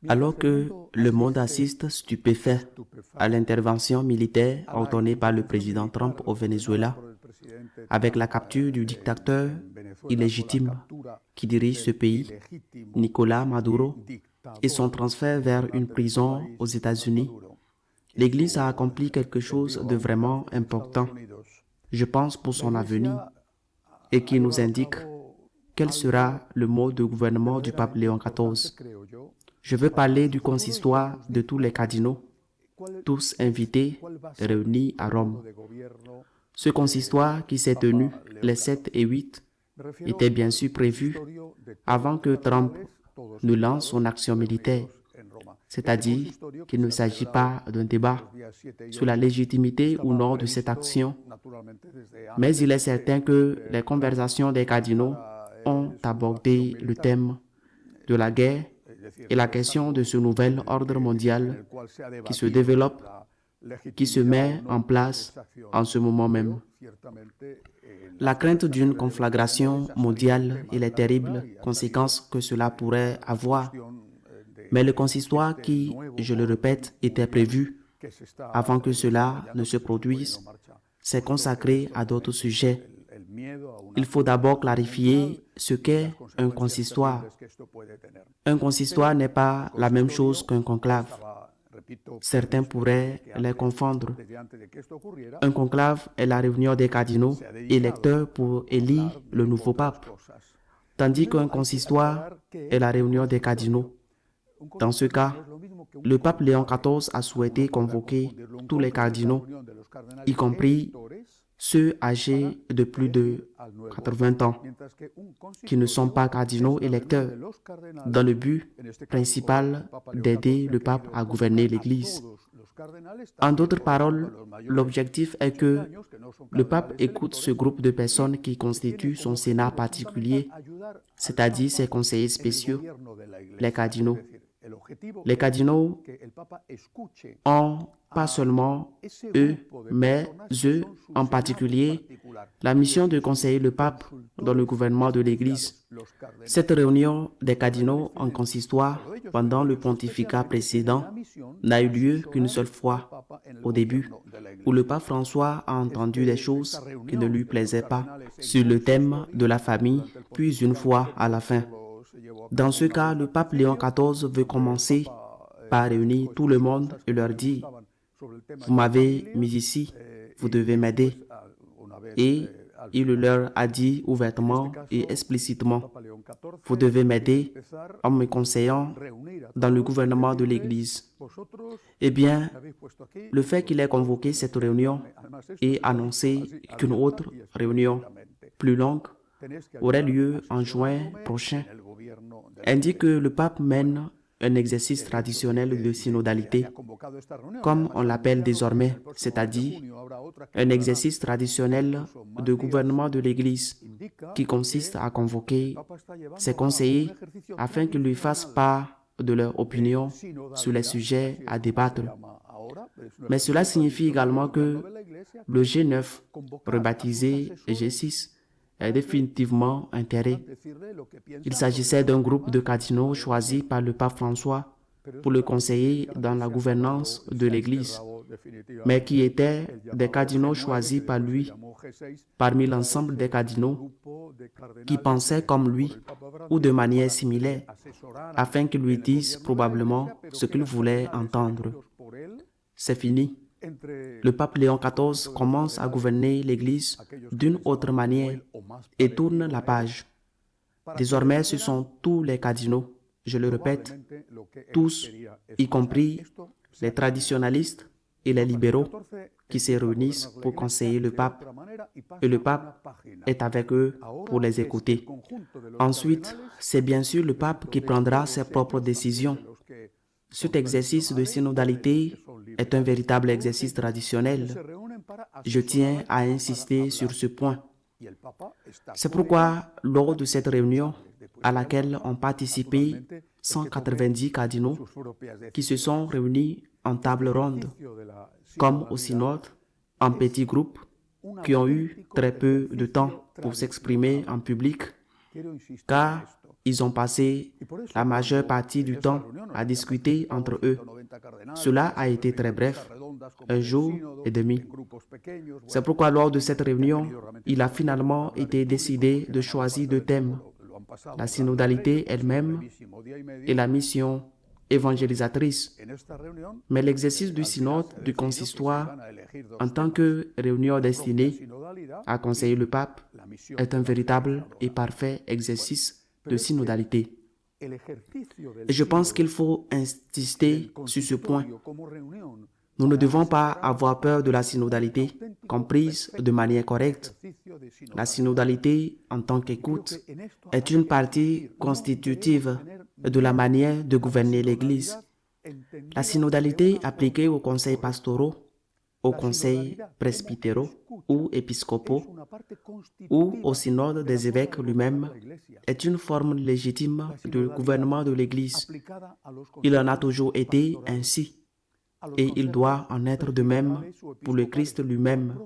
Alors que le monde assiste stupéfait à l'intervention militaire ordonnée par le président Trump au Venezuela, avec la capture du dictateur illégitime qui dirige ce pays, Nicolás Maduro, et son transfert vers une prison aux États-Unis, l'Église a accompli quelque chose de vraiment important, je pense pour son avenir, et qui nous indique quel sera le mode de gouvernement du pape Léon XIV. Je veux parler du consistoire de tous les cardinaux, tous invités, réunis à Rome. Ce consistoire qui s'est tenu les 7 et 8 était bien sûr prévu avant que Trump ne lance son action militaire, c'est-à-dire qu'il ne s'agit pas d'un débat sur la légitimité ou non de cette action, mais il est certain que les conversations des cardinaux ont abordé le thème de la guerre et la question de ce nouvel ordre mondial qui se développe, qui se met en place en ce moment même. La crainte d'une conflagration mondiale et les terribles conséquences que cela pourrait avoir. Mais le consistoire qui, je le répète, était prévu avant que cela ne se produise, s'est consacré à d'autres sujets. Il faut d'abord clarifier ce qu'est un consistoire. Un consistoire n'est pas la même chose qu'un conclave. Certains pourraient les confondre. Un conclave est la réunion des cardinaux électeurs pour élire le nouveau pape, tandis qu'un consistoire est la réunion des cardinaux. Dans ce cas, le pape Léon XIV a souhaité convoquer tous les cardinaux, y compris ceux âgés de plus de 80 ans, qui ne sont pas cardinaux électeurs, dans le but principal d'aider le pape à gouverner l'Église. En d'autres paroles, l'objectif est que le pape écoute ce groupe de personnes qui constituent son Sénat particulier, c'est-à-dire ses conseillers spéciaux, les cardinaux. Les cardinaux ont pas seulement eux, mais eux en particulier, la mission de conseiller le pape dans le gouvernement de l'Église. Cette réunion des cardinaux en consistoire pendant le pontificat précédent n'a eu lieu qu'une seule fois, au début, où le pape François a entendu des choses qui ne lui plaisaient pas sur le thème de la famille, puis une fois à la fin. Dans ce cas, le pape Léon XIV veut commencer par réunir tout le monde et leur dire « Vous m'avez mis ici, vous devez m'aider ». Et il leur a dit ouvertement et explicitement « Vous devez m'aider en me conseillant dans le gouvernement de l'Église ». Eh bien, le fait qu'il ait convoqué cette réunion et annoncé qu'une autre réunion plus longue aurait lieu en juin prochain indique que le pape mène un exercice traditionnel de synodalité, comme on l'appelle désormais, c'est-à-dire un exercice traditionnel de gouvernement de l'Église qui consiste à convoquer ses conseillers afin qu'ils lui fassent part de leur opinion sur les sujets à débattre. Mais cela signifie également que le G9, rebaptisé G6, est définitivement enterré. Il s'agissait d'un groupe de cardinaux choisis par le pape François pour le conseiller dans la gouvernance de l'Église, mais qui étaient des cardinaux choisis par lui parmi l'ensemble des cardinaux qui pensaient comme lui ou de manière similaire, afin qu'ils lui disent probablement ce qu'il voulait entendre. C'est fini. Le pape Léon XIV commence à gouverner l'Église d'une autre manière et tourne la page. Désormais, ce sont tous les cardinaux, je le répète, tous, y compris les traditionalistes et les libéraux, qui se réunissent pour conseiller le pape, et le pape est avec eux pour les écouter. Ensuite, c'est bien sûr le pape qui prendra ses propres décisions. Cet exercice de synodalité est un véritable exercice traditionnel. Je tiens à insister sur ce point. C'est pourquoi, lors de cette réunion, à laquelle ont participé 190 cardinaux qui se sont réunis en table ronde, comme au synode, en petits groupes, qui ont eu très peu de temps pour s'exprimer en public, car Ils ont passé la majeure partie du temps à discuter entre eux. Cela a été très bref, un jour et demi. C'est pourquoi lors de cette réunion, il a finalement été décidé de choisir deux thèmes, la synodalité elle-même et la mission évangélisatrice. Mais l'exercice du synode du consistoire, en tant que réunion destinée à conseiller le pape, est un véritable et parfait exercice de synodalité. Et je pense qu'il faut insister sur ce point. Nous ne devons pas avoir peur de la synodalité, comprise de manière correcte. La synodalité, en tant qu'écoute, est une partie constitutive de la manière de gouverner l'Église. La synodalité appliquée aux conseils pastoraux, aux conseils presbytéraux ou épiscopaux, ou au synode des évêques lui-même, est une forme légitime de gouvernement de l'Église. Il en a toujours été ainsi. Et il doit en être de même pour le Christ lui-même.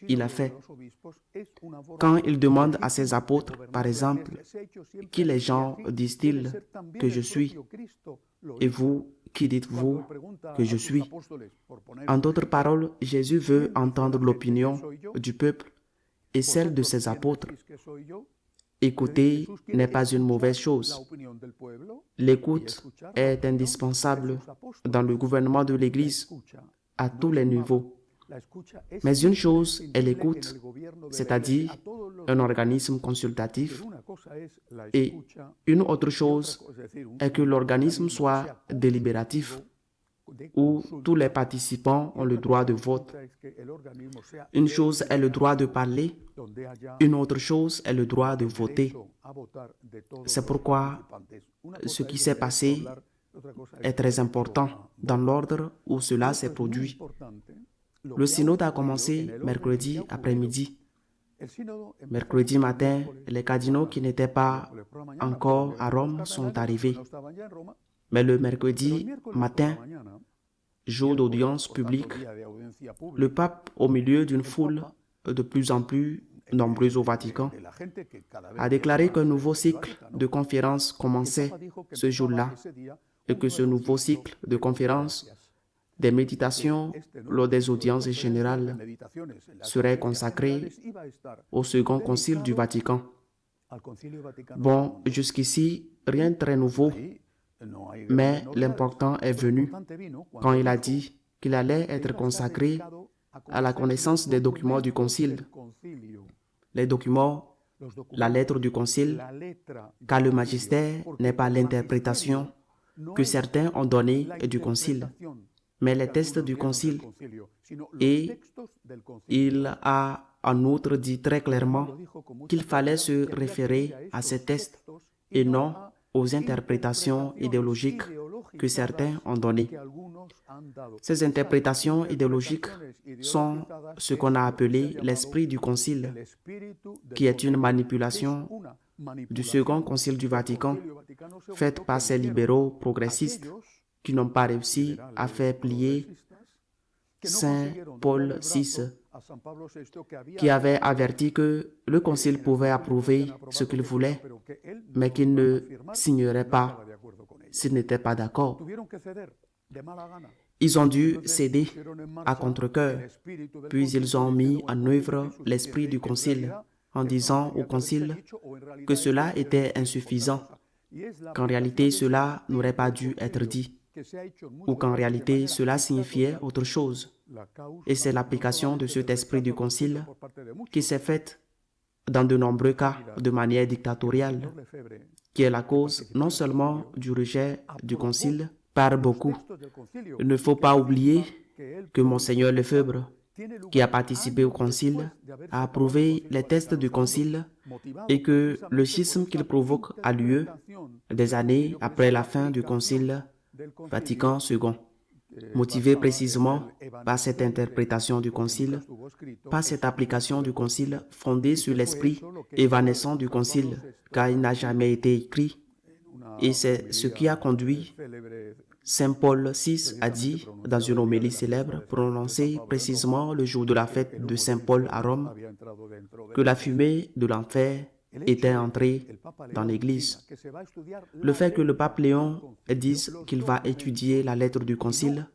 Il a fait. Quand il demande à ses apôtres, par exemple, « Qui les gens disent-ils que je suis? Et vous, qui dites-vous que je suis ?» En d'autres paroles, Jésus veut entendre l'opinion du peuple et celle de ses apôtres. Écouter n'est pas une mauvaise chose. L'écoute est indispensable dans le gouvernement de l'Église à tous les niveaux. Mais une chose est l'écoute, c'est-à-dire un organisme consultatif, et une autre chose est que l'organisme soit délibératif, où tous les participants ont le droit de vote. Une chose est le droit de parler, une autre chose est le droit de voter. C'est pourquoi ce qui s'est passé est très important dans l'ordre où cela s'est produit. Le synode a commencé mercredi après-midi. Mercredi matin, les cardinaux qui n'étaient pas encore à Rome sont arrivés. Mais le mercredi matin, jour d'audience publique, le pape, au milieu d'une foule de plus en plus nombreuse au Vatican, a déclaré qu'un nouveau cycle de conférences commençait ce jour-là et que ce nouveau cycle de conférences, des méditations lors des audiences générales, serait consacré au Second Concile du Vatican. Bon, jusqu'ici, rien de très nouveau. Mais l'important est venu quand il a dit qu'il allait être consacré à la connaissance des documents du Concile. Les documents, la lettre du Concile, car le magistère n'est pas l'interprétation que certains ont donnée du Concile, mais les textes du Concile. Et il a en outre dit très clairement qu'il fallait se référer à ces textes et non aux interprétations idéologiques que certains ont données. Ces interprétations idéologiques sont ce qu'on a appelé l'esprit du Concile, qui est une manipulation du Second Concile du Vatican, faite par ces libéraux progressistes qui n'ont pas réussi à faire plier Saint Paul VI, qui avait averti que le Concile pouvait approuver ce qu'il voulait, mais qu'il ne signerait pas s'il n'était pas d'accord. Ils ont dû céder à contre-cœur, puis ils ont mis en œuvre l'esprit du Concile en disant au Concile que cela était insuffisant, qu'en réalité cela n'aurait pas dû être dit, ou qu'en réalité cela signifiait autre chose. Et c'est l'application de cet esprit du Concile qui s'est faite dans de nombreux cas de manière dictatoriale, qui est la cause non seulement du rejet du Concile par beaucoup. Il ne faut pas oublier que Monseigneur Lefebvre, qui a participé au Concile, a approuvé les textes du Concile et que le schisme qu'il provoque a lieu des années après la fin du Concile Vatican II, motivé précisément par cette interprétation du Concile, par cette application du Concile fondée sur l'esprit évanescent du Concile, car il n'a jamais été écrit. Et c'est ce qui a conduit Saint Paul VI a dit dans une homélie célèbre prononcée précisément le jour de la fête de Saint Paul à Rome que la fumée de l'enfer était entré dans l'Église. Le fait que le pape Léon dise qu'il va étudier la lettre du concile,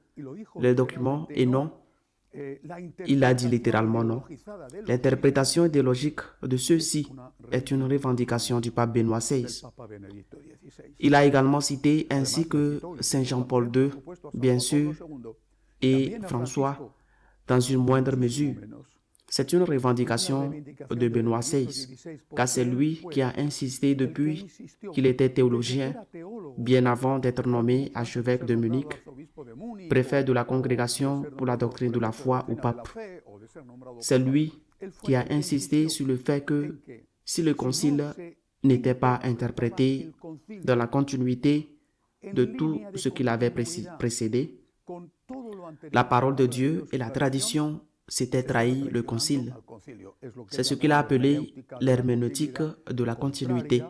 les documents, et non, il a dit littéralement non. L'interprétation idéologique de ceux-ci est une revendication du pape Benoît XVI. Il a également cité ainsi que Saint Jean-Paul II, bien sûr, et François, dans une moindre mesure. C'est une revendication de Benoît XVI, car c'est lui qui a insisté depuis qu'il était théologien, bien avant d'être nommé archevêque de Munich, préfet de la Congrégation pour la doctrine de la foi au pape. C'est lui qui a insisté sur le fait que si le concile n'était pas interprété dans la continuité de tout ce qu'il avait précédé, la parole de Dieu et la tradition s'étaient trahi le concile. C'est ce qu'il a appelé l'herméneutique de la continuité,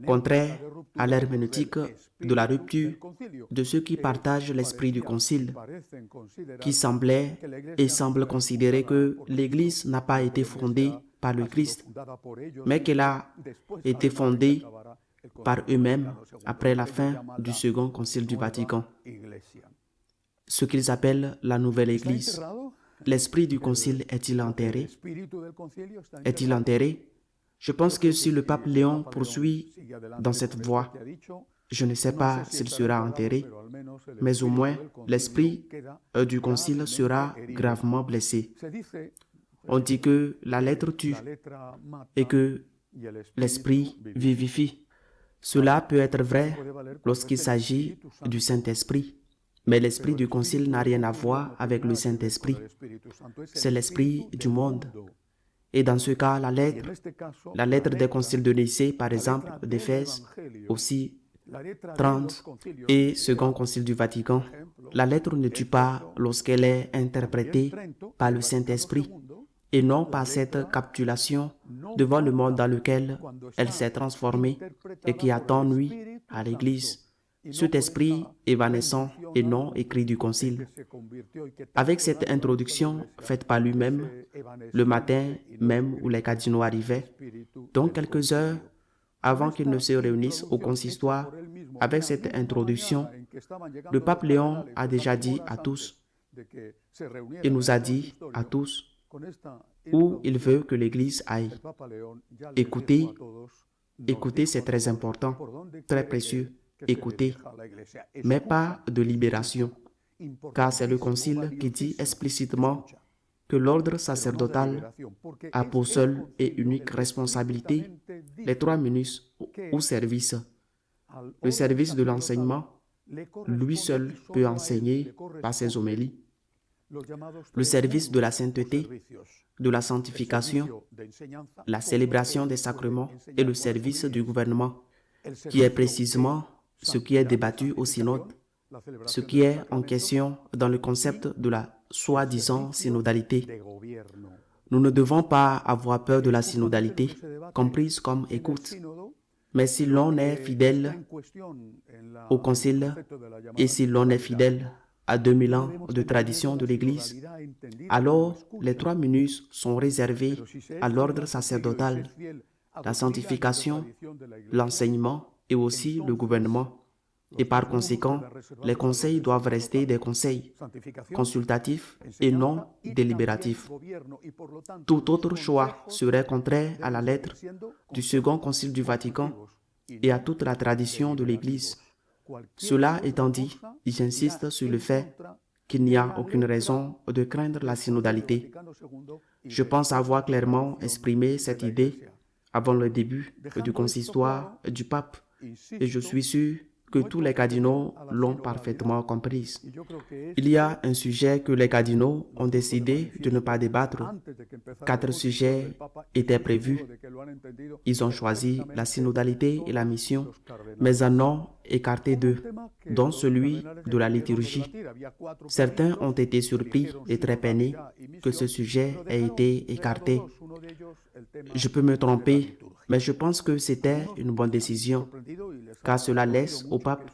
contraire à l'herméneutique de la rupture de ceux qui partagent l'esprit du concile, qui semblait et semble considérer que l'Église n'a pas été fondée par le Christ, mais qu'elle a été fondée par eux-mêmes après la fin du Second Concile du Vatican. Ce qu'ils appellent la nouvelle Église. L'esprit du concile est-il enterré? Est-il enterré? Je pense que si le pape Léon poursuit dans cette voie, je ne sais pas s'il sera enterré, mais au moins l'esprit du concile sera gravement blessé. On dit que la lettre tue et que l'esprit vivifie. Cela peut être vrai lorsqu'il s'agit du Saint-Esprit. Mais l'esprit du concile n'a rien à voir avec le Saint-Esprit. C'est l'esprit du monde. Et dans ce cas, la lettre des conciles de Nicée, par exemple, d'Éphèse, aussi 30 et Second Concile du Vatican, la lettre ne tue pas lorsqu'elle est interprétée par le Saint-Esprit et non par cette capitulation devant le monde dans lequel elle s'est transformée et qui a tant nui à l'Église. Cet esprit évanescent et non écrit du concile. Avec cette introduction faite par lui-même, le matin même où les cardinaux arrivaient, donc quelques heures avant qu'ils ne se réunissent au consistoire, avec cette introduction, le pape Léon a déjà dit à tous, il nous a dit à tous, où il veut que l'Église aille. Écoutez, c'est très important, très précieux. Écoutez, mais pas de libération, car c'est le concile qui dit explicitement que l'ordre sacerdotal a pour seule et unique responsabilité les 3 ministres ou services. Le service de l'enseignement, lui seul peut enseigner par ses homélies. Le service de la sainteté, de la sanctification, la célébration des sacrements et le service du gouvernement, qui est précisément ce qui est débattu au synode, ce qui est en question dans le concept de la soi-disant synodalité. Nous ne devons pas avoir peur de la synodalité, comprise comme écoute. Mais si l'on est fidèle au concile et si l'on est fidèle à 2000 ans de tradition de l'Église, alors les 3 minutes sont réservées à l'ordre sacerdotal, la sanctification, l'enseignement et aussi le gouvernement. Et par conséquent, les conseils doivent rester des conseils consultatifs et non délibératifs. Tout autre choix serait contraire à la lettre du Second Concile du Vatican et à toute la tradition de l'Église. Cela étant dit, j'insiste sur le fait qu'il n'y a aucune raison de craindre la synodalité. Je pense avoir clairement exprimé cette idée avant le début du consistoire du pape et je suis sûr que tous les cardinaux l'ont parfaitement comprise. Il y a un sujet que les cardinaux ont décidé de ne pas débattre. 4 sujets étaient prévus. Ils ont choisi la synodalité et la mission, mais en ont écarté 2, dont celui de la liturgie. Certains ont été surpris et très peinés que ce sujet ait été écarté. Je peux me tromper, mais je pense que c'était une bonne décision, car cela laisse au pape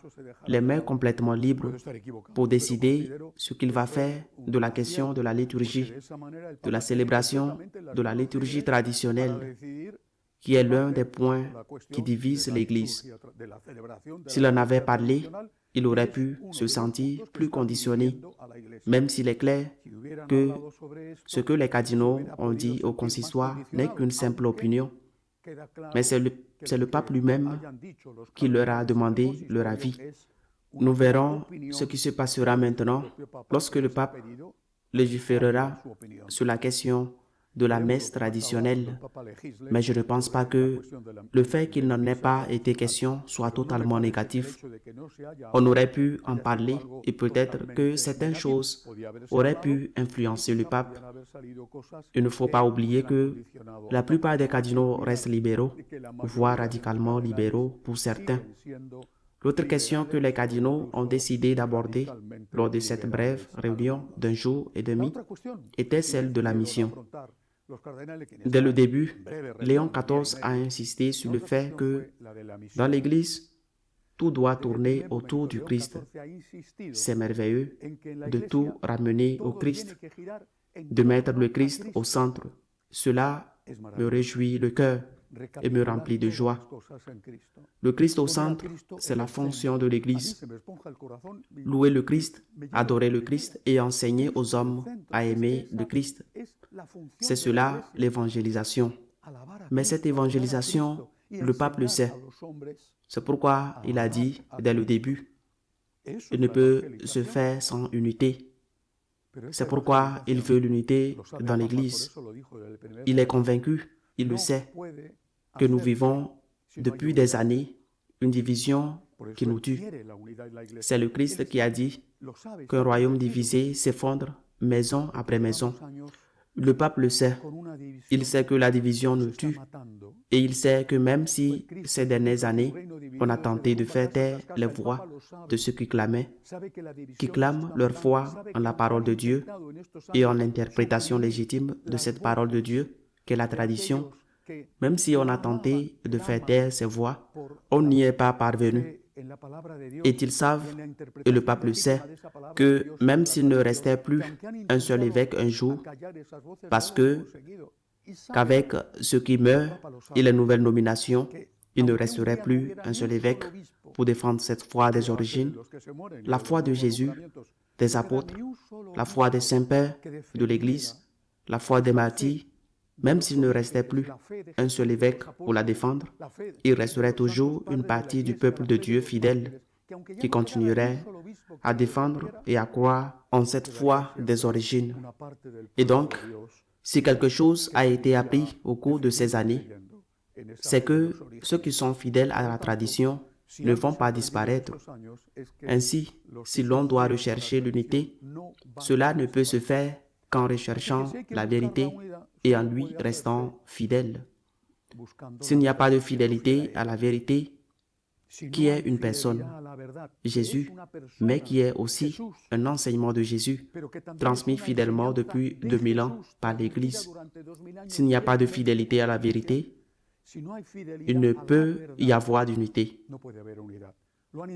les mains complètement libres pour décider ce qu'il va faire de la question de la liturgie, de la célébration de la liturgie traditionnelle, qui est l'un des points qui divisent l'Église. S'il en avait parlé, il aurait pu se sentir plus conditionné, même s'il est clair que ce que les cardinaux ont dit au consistoire n'est qu'une simple opinion, mais c'est le pape lui-même qui leur a demandé leur avis. Nous verrons ce qui se passera maintenant lorsque le pape légiférera sur la question de la messe traditionnelle, mais je ne pense pas que le fait qu'il n'en ait pas été question soit totalement négatif. On aurait pu en parler et peut-être que certaines choses auraient pu influencer le pape. Il ne faut pas oublier que la plupart des cardinaux restent libéraux, voire radicalement libéraux pour certains. L'autre question que les cardinaux ont décidé d'aborder lors de cette brève réunion d'un jour et demi était celle de la mission. Dès le début, Léon XIV a insisté sur le fait que dans l'Église, tout doit tourner autour du Christ. C'est merveilleux de tout ramener au Christ, de mettre le Christ au centre. Cela me réjouit le cœur et me remplit de joie. Le Christ au centre, c'est la fonction de l'Église. Louer le Christ, adorer le Christ et enseigner aux hommes à aimer le Christ. C'est cela l'évangélisation. Mais cette évangélisation, le pape le sait. C'est pourquoi il a dit dès le début, il ne peut se faire sans unité. C'est pourquoi il veut l'unité dans l'Église. Il est convaincu, il le sait, que nous vivons depuis des années une division qui nous tue. C'est le Christ qui a dit qu'un royaume divisé s'effondre maison après maison. Le pape le sait. Il sait que la division nous tue et il sait que même si ces dernières années, on a tenté de faire taire les voix de ceux qui clament, qui clament leur foi en la parole de Dieu et en l'interprétation légitime de cette parole de Dieu, qu'est la tradition, même si on a tenté de faire taire ces voix, on n'y est pas parvenu. Et ils savent, et le pape le sait, que même s'il ne restait plus un seul évêque un jour, parce qu'avec ceux qui meurent et les nouvelles nominations, il ne resterait plus un seul évêque pour défendre cette foi des origines, la foi de Jésus, des apôtres, la foi des saints-pères de l'Église, la foi des martyrs. Même s'il ne restait plus un seul évêque pour la défendre, il resterait toujours une partie du peuple de Dieu fidèle qui continuerait à défendre et à croire en cette foi des origines. Et donc, si quelque chose a été appris au cours de ces années, c'est que ceux qui sont fidèles à la tradition ne vont pas disparaître. Ainsi, si l'on doit rechercher l'unité, cela ne peut se faire qu'en recherchant la vérité et en lui restant fidèle. S'il n'y a pas de fidélité à la vérité, qui est une personne, Jésus, mais qui est aussi un enseignement de Jésus, transmis fidèlement depuis 2000 ans par l'Église. S'il n'y a pas de fidélité à la vérité, il ne peut y avoir d'unité.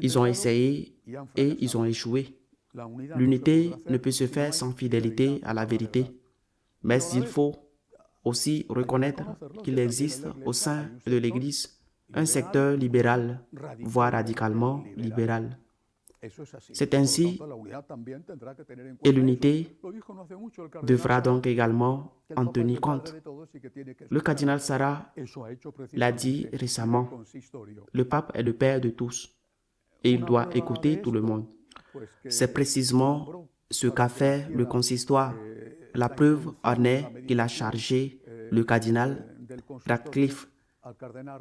Ils ont essayé et ils ont échoué. L'unité ne peut se faire sans fidélité à la vérité, mais il faut aussi reconnaître qu'il existe au sein de l'Église un secteur libéral, voire radicalement libéral. C'est ainsi, et l'unité devra donc également en tenir compte. Le cardinal Sarah l'a dit récemment, le pape est le père de tous et il doit écouter tout le monde. C'est précisément ce qu'a fait le consistoire. La preuve en est qu'il a chargé le cardinal Radcliffe,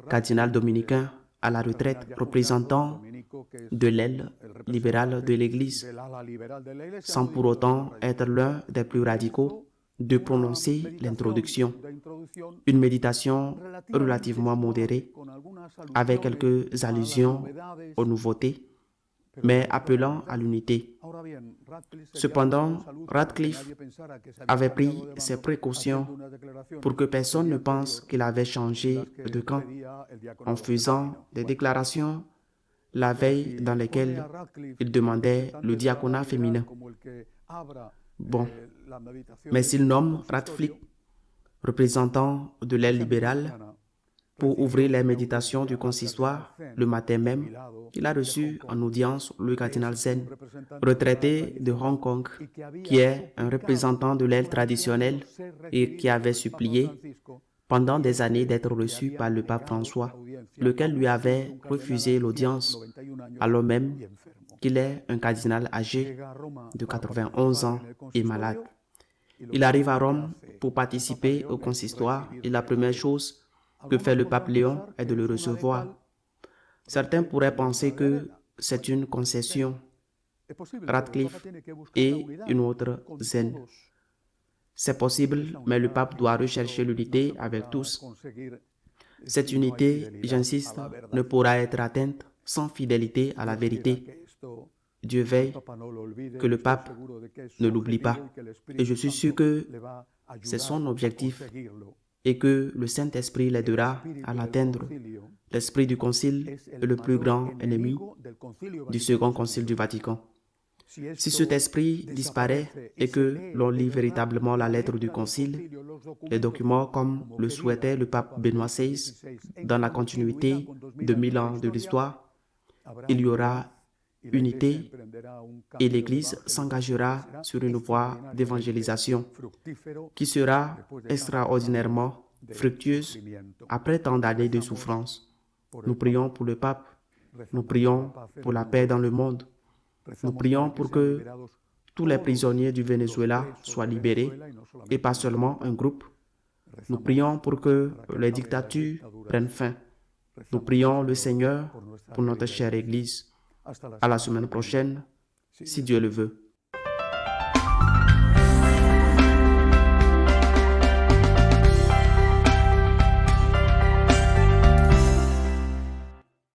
cardinal dominicain à la retraite, représentant de l'aile libérale de l'Église, sans pour autant être l'un des plus radicaux, de prononcer l'introduction, une méditation relativement modérée, avec quelques allusions aux nouveautés, mais appelant à l'unité. Cependant, Radcliffe avait pris ses précautions pour que personne ne pense qu'il avait changé de camp en faisant des déclarations la veille dans lesquelles il demandait le diaconat féminin. Bon, mais s'il nomme Radcliffe représentant de l'aile libérale, Pour ouvrir les méditations du consistoire, le matin même, il a reçu en audience le cardinal Zen, retraité de Hong Kong, qui est un représentant de l'aile traditionnelle et qui avait supplié pendant des années d'être reçu par le pape François, lequel lui avait refusé l'audience, alors même qu'il est un cardinal âgé de 91 ans et malade. Il arrive à Rome pour participer au consistoire et la première chose que fait le pape Léon est de le recevoir. Certains pourraient penser que c'est une concession, Radcliffe et une autre Zen. C'est possible, mais le pape doit rechercher l'unité avec tous. Cette unité, j'insiste, ne pourra être atteinte sans fidélité à la vérité. Dieu veille que le pape ne l'oublie pas. Et je suis sûr que c'est son objectif et que le Saint-Esprit l'aidera à l'atteindre. L'esprit du concile est le plus grand ennemi du second concile du Vatican. Si cet esprit disparaît et que l'on lit véritablement la lettre du concile, les documents comme le souhaitait le pape Benoît XVI, dans la continuité de 1000 ans de l'histoire, il y aura unité et l'Église s'engagera sur une voie d'évangélisation qui sera extraordinairement fructueuse après tant d'années de souffrance. Nous prions pour le pape, nous prions pour la paix dans le monde, nous prions pour que tous les prisonniers du Venezuela soient libérés et pas seulement un groupe. Nous prions pour que les dictatures prennent fin. Nous prions le Seigneur pour notre chère Église. À la semaine prochaine, si Dieu le veut.